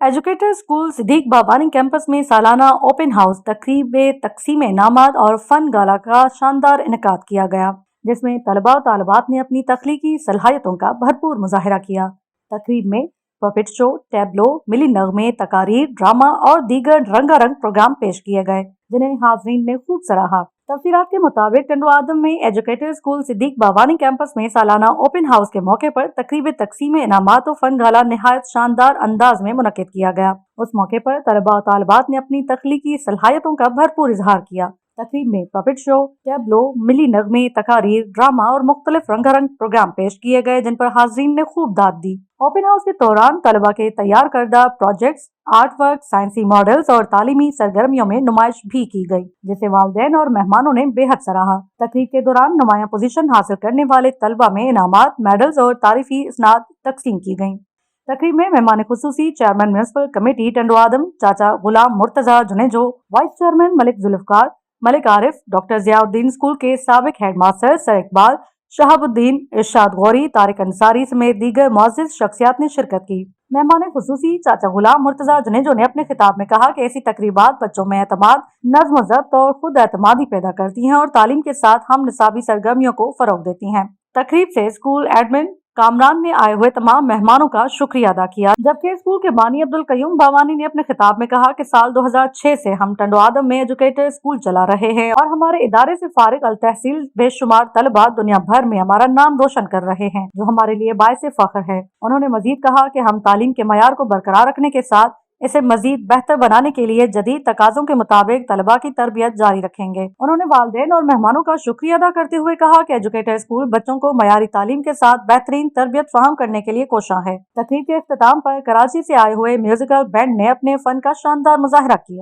Educator school Siddique बाबानी campus में सालाना ओपन हाउस तकरीब तकसीम इनामात और फन गाला का शानदार इनेकाद किया गया, जिसमें तलबा और तालिबात ने अपनी तख्लीकी सलाहियतों का भरपूर मुजाहरा किया। तकरीब में पपेट शो, टैबलो, मिली नगमे, तकारीर, ड्रामा और दीगर रंगारंग प्रोग्राम पेश किए गए, जिन्हें हाजरीन ने खूब सराहा। तफसीलात के मुताबिक टंडवा आदम में एजुकेटर स्कूल सिद्दीक बाबानी कैंपस में सालाना ओपन हाउस के मौके पर तकरीब तकसीम इनामात और फन गाला निहायत शानदार अंदाज में मुनक्किद किया गया। उस मौके पर तलबा और तालिबात ने अपनी तख्लीकी सलाहियतों का भरपूर इजहार किया। तकरीब में पपेट शो, टैबलो, मिली नगमे, तकारीर, ड्रामा और मुख्तलिफ रंगारंग प्रोग्राम पेश किए गए, जिन पर हाजरीन ने खूब दाद दी। ओपन हाउस के दौरान तलबा के तैयार करदा प्रोजेक्ट्स, आर्ट वर्क, साइंसी मॉडल्स और तालीमी सरगर्मियों में नुमाइश भी की गई, जिसे वालिदैन और मेहमानों ने बेहद सराहा। तकरीब के दौरान नुमाया पोजीशन हासिल करने वाले तलबा में इनामात, मेडल्स और तारीफी इसनाद तकसीम की गयी। तकरीब में मेहमान खुसूसी chairman municipal committee Tando Adam चाचा Ghulam Murtaza Junejo, vice chairman Malik Zulfiqar, Malik Arif, doctor Ziauddin school के साबिक headmaster sir Iqbal, Shahabuddin, Irshad Ghauri, Tariq Ansari समेत दीगर मुअज़्ज़िज़ शख्सियात ने शिरकत की। मेहमान खुसूसी चाचा गुलाम मुर्तजा जुनेजो ने अपने खिताब में कहा कि ऐसी तकरीबात बच्चों में एतमाद, नज़्म ज़ब्त और खुद एतमादी पैदा करती हैं और तालीम के साथ हम निसाबी सरगर्मियों को फरोग देती हैं। तकरीब से स्कूल एडमिन कामरान ने आए हुए तमाम मेहमानों का शुक्रिया अदा किया, जबकि स्कूल के बानी अब्दुल कयूम बावानी ने अपने खिताब में कहा कि साल 2006 से हम टंडवा आदम में एजुकेटर स्कूल चला रहे हैं और हमारे इदारे से फारिग अल तहसील बेशुमार तलबा दुनिया भर में हमारा नाम रोशन कर रहे हैं, जो हमारे लिए बाइसे फख्र है। उन्होंने मजीद कहा कि हम तालीम के मयार को बरकरार रखने के साथ इसे मजीद बेहतर बनाने के लिए जदीद तकाज़ों के मुताबिक तलबा की तरबियत जारी रखेंगे। उन्होंने वालिदैन और मेहमानों का शुक्रिया अदा करते हुए कहा कि एजुकेटर स्कूल बच्चों को मयारी तालीम के साथ बेहतरीन तरबियत फराहम करने के लिए कोशां है। तकरीब के इख्तिताम पर कराची से आए हुए म्यूजिकल बैंड ने अपने फन का शानदार मुजाहरा किया।